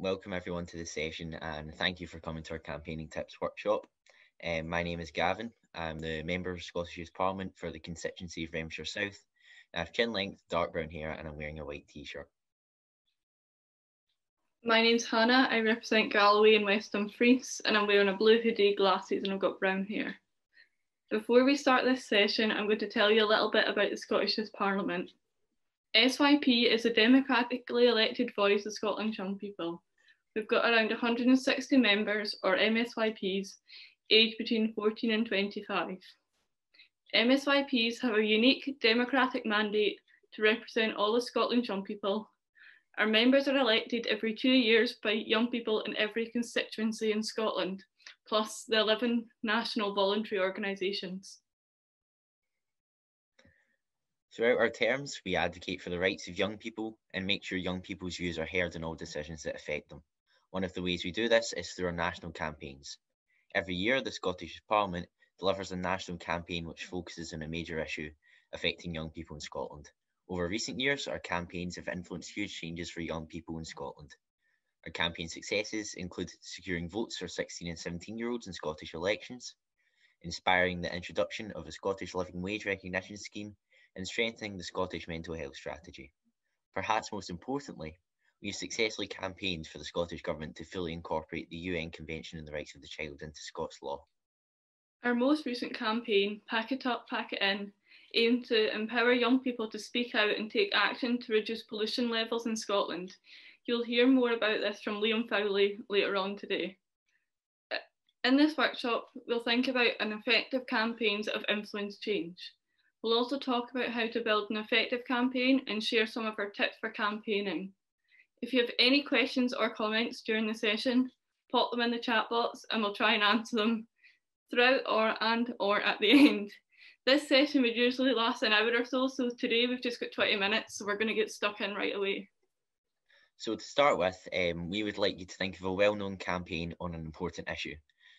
Welcome everyone to this session and thank you for coming to our campaigning tips workshop. My name is Gavin. I'm the member of Scottish Youth Parliament for the constituency of Renfrewshire South. I have chin length, dark brown hair and I'm wearing a white t-shirt. My name's Hannah. I represent Galloway and West Dumfries and I'm wearing a blue hoodie, glasses and I've got brown hair. Before we start this session, I'm going to tell you a little bit about the Scottish Youth Parliament. SYP is a democratically elected voice of Scotland's young people. We've got around 160 members, or MSYPs, aged between 14 and 25. MSYPs have a unique democratic mandate to represent all of Scotland's young people. Our members are elected every 2 years by young people in every constituency in Scotland, plus the 11 national voluntary organisations. Throughout our terms, we advocate for the rights of young people and make sure young people's views are heard in all decisions that affect them. One of the ways we do this is through our national campaigns. Every year, the Scottish Parliament delivers a national campaign which focuses on a major issue affecting young people in Scotland. Over recent years, our campaigns have influenced huge changes for young people in Scotland. Our campaign successes include securing votes for 16 and 17-year-olds in Scottish elections, inspiring the introduction of a Scottish living wage recognition scheme, and strengthening the Scottish mental health strategy. Perhaps most importantly, we have successfully campaigned for the Scottish Government to fully incorporate the UN Convention on the Rights of the Child into Scots law. Our most recent campaign, Pack It Up, Pack It In, aimed to empower young people to speak out and take action to reduce pollution levels in Scotland. You'll hear more about this from Liam Fowley later on today. In this workshop, we'll think about an effective campaigns that have influenced change. We'll also talk about how to build an effective campaign and share some of our tips for campaigning. If you have any questions or comments during the session, pop them in the chat box and we'll try and answer them throughout or at the end. This session would usually last an hour or so today we've just got 20 minutes, so we're going to get stuck in right away. So to start with, we would like you to think of a well-known campaign on an important issue.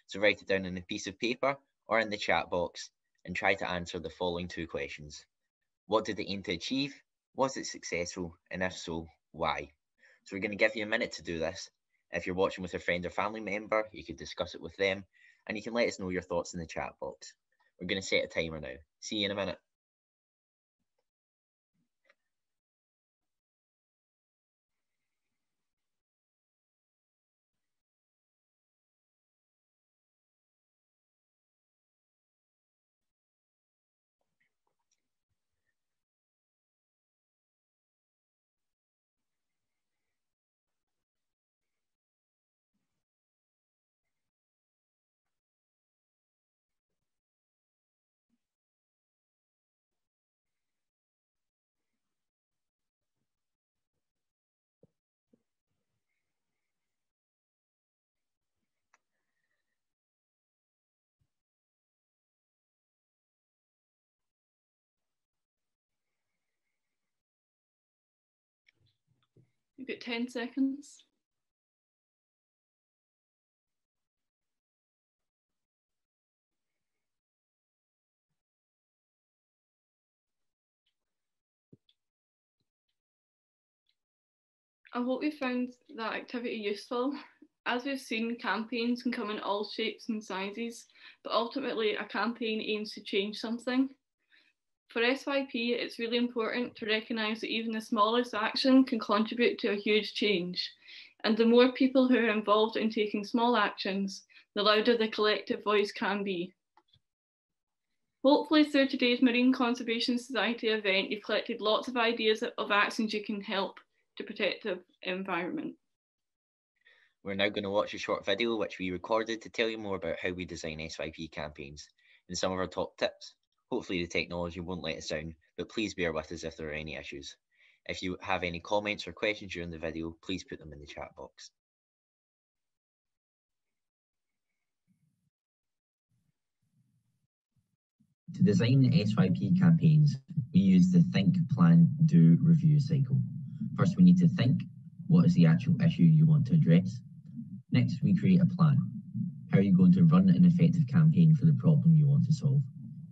So write it down on a piece of paper or in the chat box and try to answer the following two questions. What did it aim to achieve? Was it successful? And if so, why? So we're going to give you a minute to do this. If you're watching with a friend or family member, you could discuss it with them and you can let us know your thoughts in the chat box. We're going to set a timer now. See you in a minute. You've got 10 seconds. I hope you found that activity useful. As we've seen, campaigns can come in all shapes and sizes, but ultimately a campaign aims to change something. For SYP, it's really important to recognise that even the smallest action can contribute to a huge change. And the more people who are involved in taking small actions, the louder the collective voice can be. Hopefully through today's Marine Conservation Society event, you've collected lots of ideas of actions you can help to protect the environment. We're now going to watch a short video which we recorded to tell you more about how we design SYP campaigns and some of our top tips. Hopefully the technology won't let us down, but please bear with us if there are any issues. If you have any comments or questions during the video, please put them in the chat box. To design SYP campaigns, we use the think, plan, do, review cycle. First, we need to think, what is the actual issue you want to address? Next, we create a plan. How are you going to run an effective campaign for the problem you want to solve?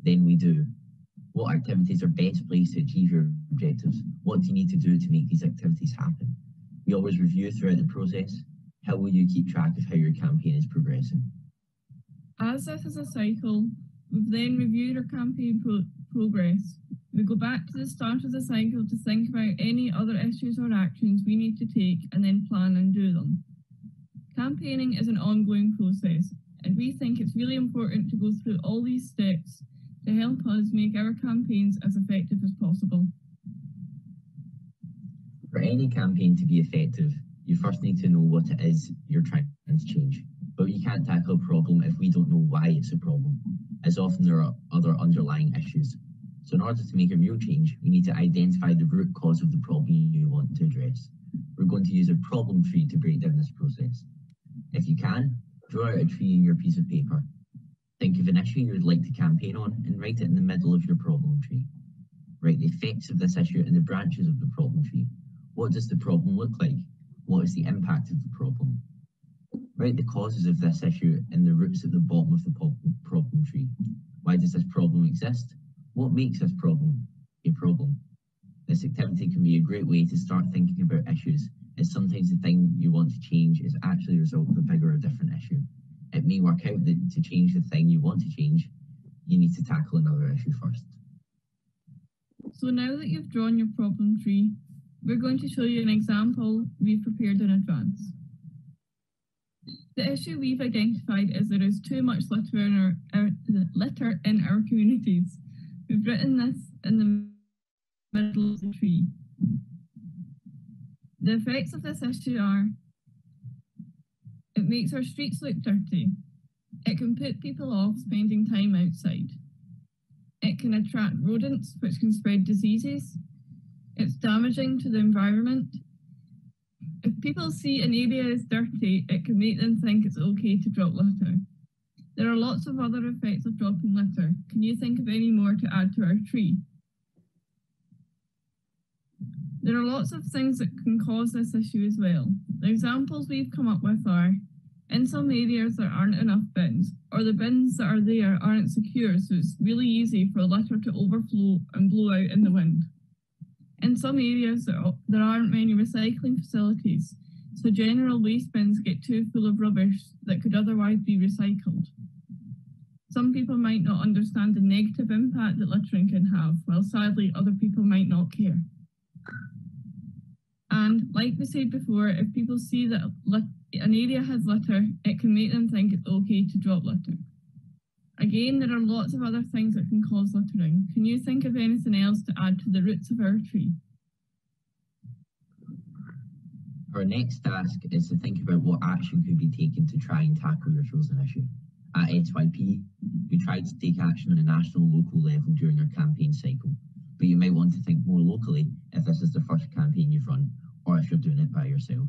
Then we do. What activities are best placed to achieve your objectives? What do you need to do to make these activities happen? We always review throughout the process. How will you keep track of how your campaign is progressing? As this is a cycle, we've then reviewed our campaign progress. We go back to the start of the cycle to think about any other issues or actions we need to take and then plan and do them. Campaigning is an ongoing process, and we think it's really important to go through all these steps to help us make our campaigns as effective as possible. For any campaign to be effective, you first need to know what it is you're trying to change. But you can't tackle a problem if we don't know why it's a problem, as often there are other underlying issues. So in order to make a real change, we need to identify the root cause of the problem you want to address. We're going to use a problem tree to break down this process. If you can, draw out a tree in your piece of paper. Think of an issue you would like to campaign on and write it in the middle of your problem tree. Write the effects of this issue in the branches of the problem tree. What does the problem look like? What is the impact of the problem? Write the causes of this issue in the roots at the bottom of the problem tree. Why does this problem exist? What makes this problem a problem? This activity can be a great way to start thinking about issues, as sometimes the thing you want to change is actually a result of a bigger or different issue. It may work out that to change the thing you want to change, you need to tackle another issue first. So now that you've drawn your problem tree, we're going to show you an example we've prepared in advance. The issue we've identified is there is too much litter in our communities. We've written this in the middle of the tree. The effects of this issue are: it makes our streets look dirty. It can put people off spending time outside. It can attract rodents, which can spread diseases. It's damaging to the environment. If people see an area is dirty, it can make them think it's okay to drop litter. There are lots of other effects of dropping litter. Can you think of any more to add to our tree? There are lots of things that can cause this issue as well. The examples we've come up with are: in some areas there aren't enough bins, or the bins that are there aren't secure, so it's really easy for litter to overflow and blow out in the wind. In some areas there aren't many recycling facilities, so general waste bins get too full of rubbish that could otherwise be recycled. Some people might not understand the negative impact that littering can have, while sadly other people might not care. And like we said before, if people see that an area has litter, it can make them think it's okay to drop litter. Again, there are lots of other things that can cause littering. Can you think of anything else to add to the roots of our tree? Our next task is to think about what action could be taken to try and tackle your chosen issue. At SYP, we tried to take action on a national and local level during our campaign cycle, but you might want to think more locally if this is the first campaign you've run, or if you're doing it by yourself.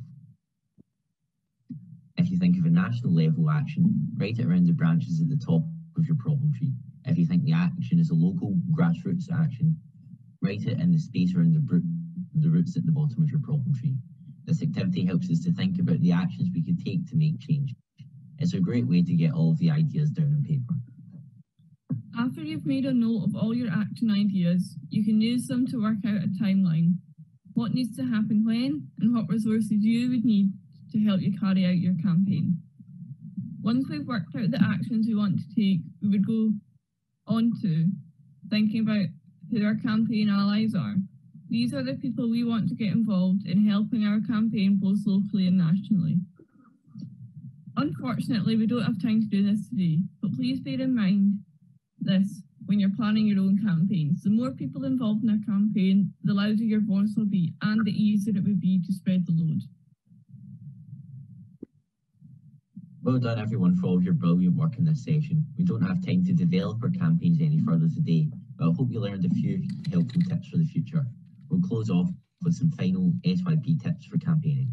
If you think of a national level action, write it around the branches at the top of your problem tree. If you think the action is a local grassroots action, write it in the space around the roots at the bottom of your problem tree. This activity helps us to think about the actions we could take to make change. It's a great way to get all of the ideas down on paper. After you've made a note of all your action ideas, you can use them to work out a timeline. What needs to happen when, and what resources you would need to help you carry out your campaign. Once we've worked out the actions we want to take, we would go on to thinking about who our campaign allies are. These are the people we want to get involved in helping our campaign both locally and nationally. Unfortunately, we don't have time to do this today, but please bear in mind this when you're planning your own campaigns. The more people involved in a campaign, the louder your voice will be and the easier it would be to spread the load. Well done everyone for all of your brilliant work in this session. We don't have time to develop our campaigns any further today, but I hope you learned a few helpful tips for the future. We'll close off with some final SYP tips for campaigning.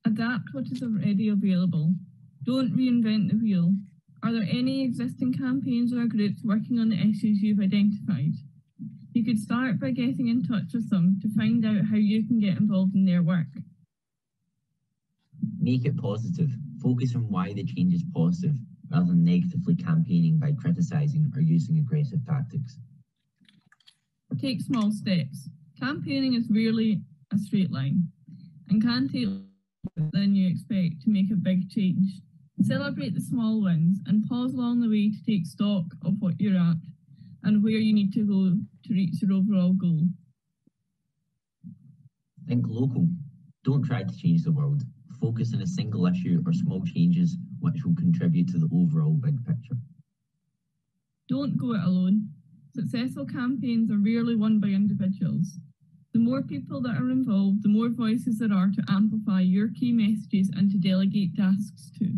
Adapt what is already available. Don't reinvent the wheel. Are there any existing campaigns or groups working on the issues you've identified? You could start by getting in touch with them to find out how you can get involved in their work. Make it positive. Focus on why the change is positive, rather than negatively campaigning by criticising or using aggressive tactics. Take small steps. Campaigning is rarely a straight line and can take than you expect to make a big change. Celebrate the small wins and pause along the way to take stock of what you're at and where you need to go to reach your overall goal. Think local. Don't try to change the world. Focus on a single issue or small changes which will contribute to the overall big picture. Don't go it alone. Successful campaigns are rarely won by individuals. The more people that are involved, the more voices there are to amplify your key messages and to delegate tasks to.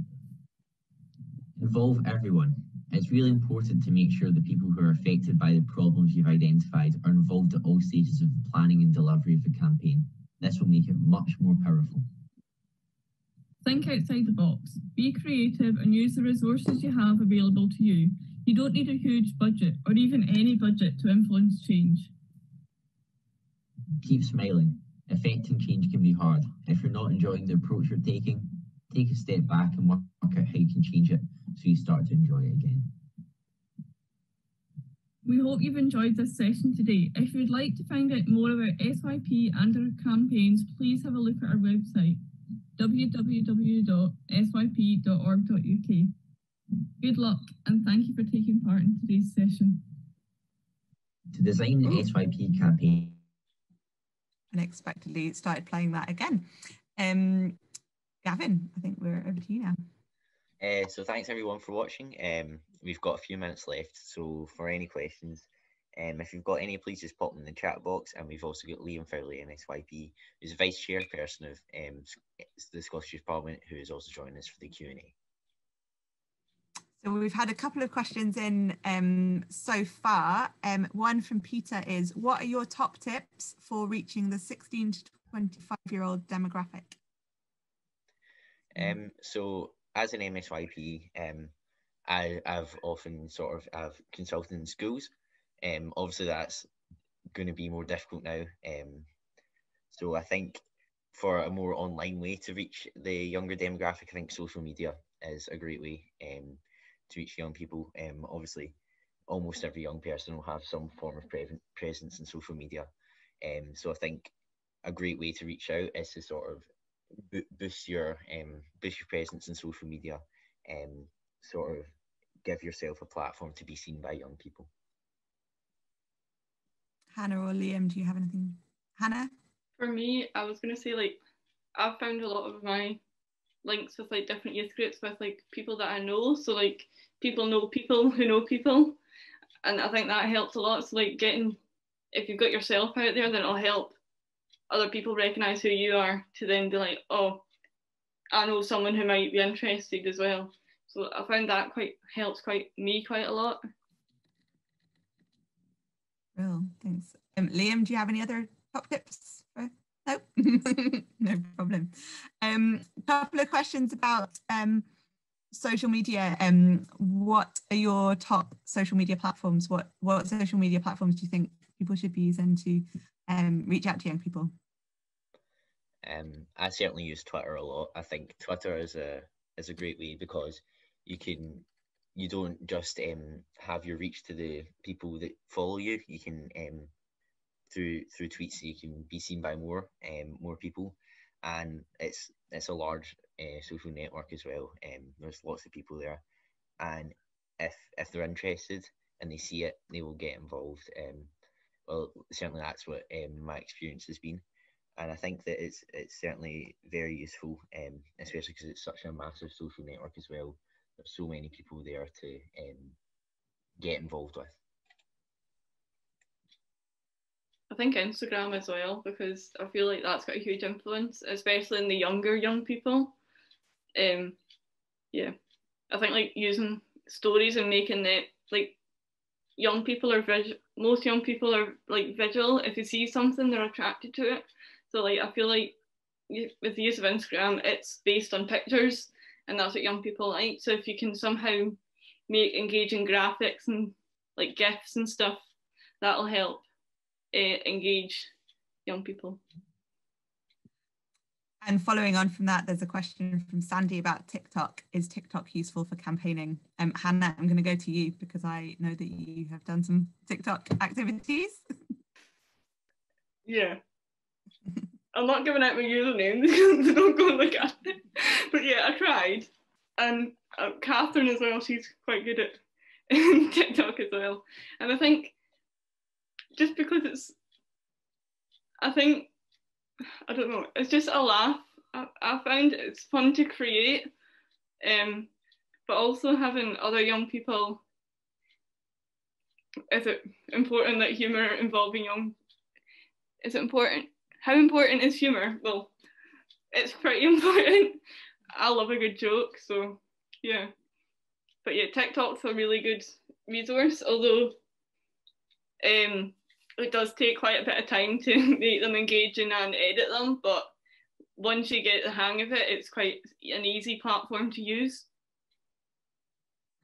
Involve everyone. It's really important to make sure the people who are affected by the problems you've identified are involved at all stages of the planning and delivery of the campaign. This will make it much more powerful. Think outside the box. Be creative and use the resources you have available to you. You don't need a huge budget or even any budget to influence change. Keep smiling. Affecting change can be hard. If you're not enjoying the approach you're taking, take a step back and work out how you can change it so you start to enjoy it again. We hope you've enjoyed this session today. If you would like to find out more about SYP and our campaigns, please have a look at our website, www.syp.org.uk. Good luck and thank you for taking part in today's session. To design the SYP campaign, unexpectedly started playing that again. Gavin, I think we're over to you now. So thanks everyone for watching. We've got a few minutes left, so for any questions, if you've got any, please just pop them in the chat box. And we've also got Liam Fowley, MSYP, who's the Vice Chairperson of the Scottish Youth Parliament, who is also joining us for the Q&A. So we've had a couple of questions in so far. One from Peter is, what are your top tips for reaching the 16 to 25-year-old demographic? So as an MSYP, I've often I've consulted in schools. Obviously that's going to be more difficult now. So I think for a more online way to reach the younger demographic, I think social media is a great way to reach young people. Obviously, almost every young person will have some form of presence in social media. So I think a great way to reach out is to sort of boost your presence in social media and sort of give yourself a platform to be seen by young people. Hannah or Liam, do you have anything? Hannah? For me, I was going to say, like, I've found a lot of my links with like different youth groups with like people that I know, so like people know people who know people, and I think that helps a lot. So like if you've got yourself out there, then it'll help other people recognize who you are, to then be like, oh, I know someone who might be interested as well. So I found that helps me quite a lot. Well, thanks. Liam, do you have any other top tips? No, no problem. Couple of questions about social media. What are your top social media platforms? What social media platforms do you think people should be using to reach out to young people? I certainly use Twitter a lot. I think Twitter is a great way because you don't just have your reach to the people that follow you. You can through tweets you can be seen by more people, and it's a large social network as well. There's lots of people there, and if they're interested and they see it, they will get involved. Well, certainly that's what my experience has been, and I think that it's certainly very useful, especially because it's such a massive social network as well. There's so many people there to get involved with. I think Instagram as well, because I feel like that's got a huge influence, especially in the younger young people. Yeah, I think like using stories and making it like young people are most young people are like visual. If you see something, they're attracted to it. So like I feel like with the use of Instagram, it's based on pictures, and that's what young people like. So if you can somehow make engaging graphics and like GIFs and stuff, that'll help engage young people. And following on from that, there's a question from Sandy about TikTok. Is TikTok useful for campaigning? Hannah, I'm going to go to you because I know that you have done some TikTok activities. Yeah. I'm not giving out my username, so don't go and look at and Catherine as well, she's quite good at TikTok as well. And I think just because I don't know, it's just a laugh. I found it's fun to create, but also having other young people. Is it important that humour involving young? Is it important? How important is humour? Well, it's pretty important. I love a good joke, so yeah. But yeah, TikTok's a really good resource, although it does take quite a bit of time to make them engaging and edit them, but once you get the hang of it, it's quite an easy platform to use.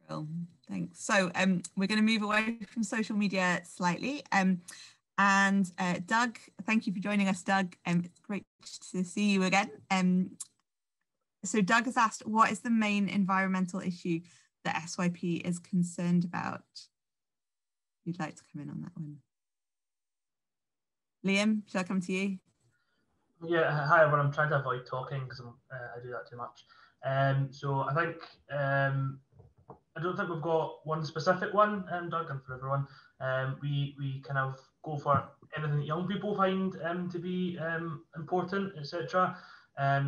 Well, thanks. So we're going to move away from social media slightly. And Doug, thank you for joining us, Doug. It's great to see you again. So Doug has asked, what is the main environmental issue that SYP is concerned about? If you'd like to come in on that one. Liam, shall I come to you? Yeah, hi everyone. I'm trying to avoid talking because I do that too much. So I think I don't think we've got one specific one, Doug, and for everyone. We kind of go for anything that young people find to be important, etc.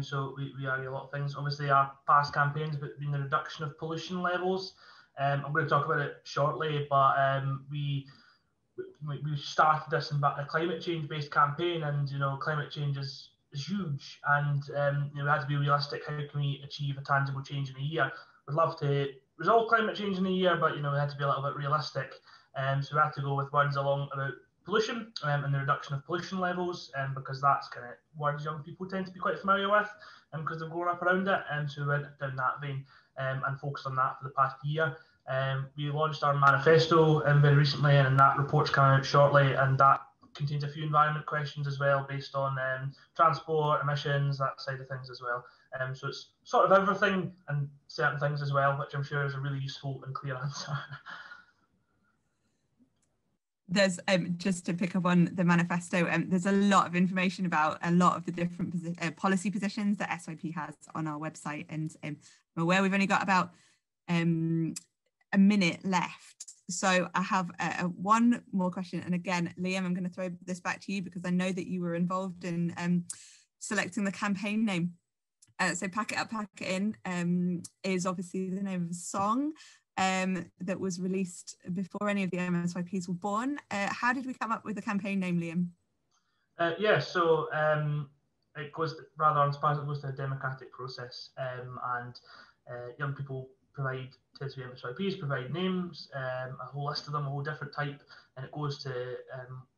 So we argue a lot of things. Obviously, our past campaigns have been the reduction of pollution levels. I'm going to talk about it shortly, but we started this in a climate change based campaign, and climate change is huge, and we had to be realistic. How can we achieve a tangible change in a year? We'd love to resolve climate change in a year, but we had to be a little bit realistic, so we had to go with words along about pollution and the reduction of pollution levels, because that's kind of words young people tend to be quite familiar with, because they've grown up around it, and so we went down that vein and focused on that for the past year. We launched our manifesto very recently, and that report's coming out shortly, and that contains a few environment questions as well, based on transport, emissions, that side of things as well. So it's sort of everything and certain things as well, which I'm sure is a really useful and clear answer. There's just to pick up on the manifesto, there's a lot of information about a lot of the different policy positions that SYP has on our website, and I'm aware we've only got about a minute left. So I have one more question. And again, Liam, I'm going to throw this back to you because I know that you were involved in selecting the campaign name. So Pack It Up, Pack It In is obviously the name of a song that was released before any of the MSYPs were born. How did we come up with the campaign name, Liam? So it goes rather unsurprisingly, it goes to a democratic process, and young people tends to be MSYPs, provide names, a whole list of them, a whole different type, and it goes to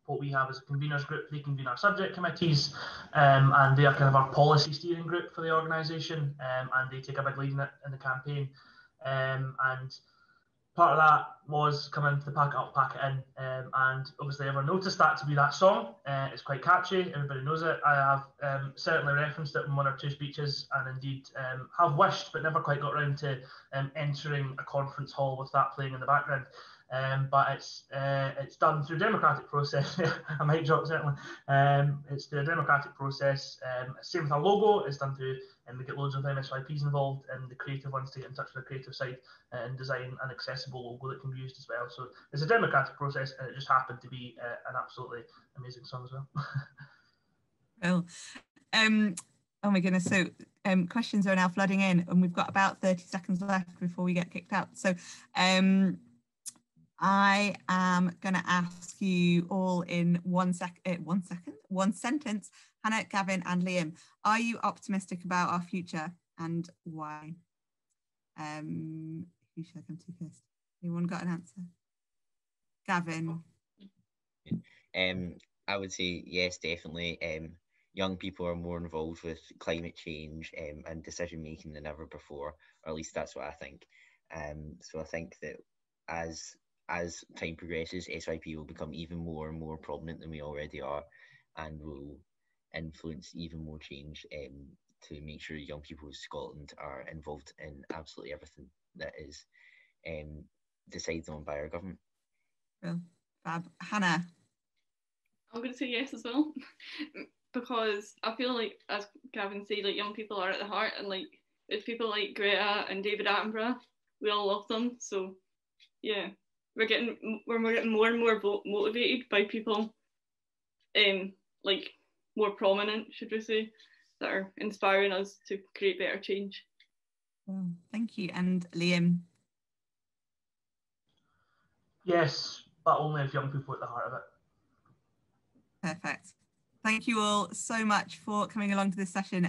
what we have as a conveners group. They convene our subject committees, and they are kind of our policy steering group for the organisation, and they take a big lead in it in the campaign. And part of that was coming to the Pack It Up, Pack It In, and obviously everyone noticed that to be that song. It's quite catchy, everybody knows it. I have certainly referenced it in one or two speeches, and indeed have wished but never quite got around to entering a conference hall with that playing in the background. But it's done through a democratic process. I might drop certainly. It's through a democratic process. Same with our logo. It's done through, and we get loads of MSYPs involved, and the creative ones to get in touch with the creative side and design an accessible logo that can be used as well. So it's a democratic process, and it just happened to be an absolutely amazing song as well. Well, oh my goodness. So questions are now flooding in, and we've got about 30 seconds left before we get kicked out. So I am going to ask you all in one sentence, Hannah, Gavin and Liam, are you optimistic about our future and why? Who should I come to first? Anyone got an answer? Gavin? I would say yes, definitely. Young people are more involved with climate change and decision making than ever before, or at least that's what I think. So I think that as time progresses, SYP will become even more and more prominent than we already are, and will influence even more change to make sure young people of Scotland are involved in absolutely everything that is decided on by our government. Well, fab. Hannah? I'm going to say yes as well, because I feel like, as Gavin said, like young people are at the heart, and like It's people like Greta and David Attenborough. We all love them. So yeah, we're getting more and more motivated by people like more prominent, should we say, that are inspiring us to create better change. Well, thank you. And Liam? Yes, but only if young people at the heart of it. Perfect. Thank you all so much for coming along to this session.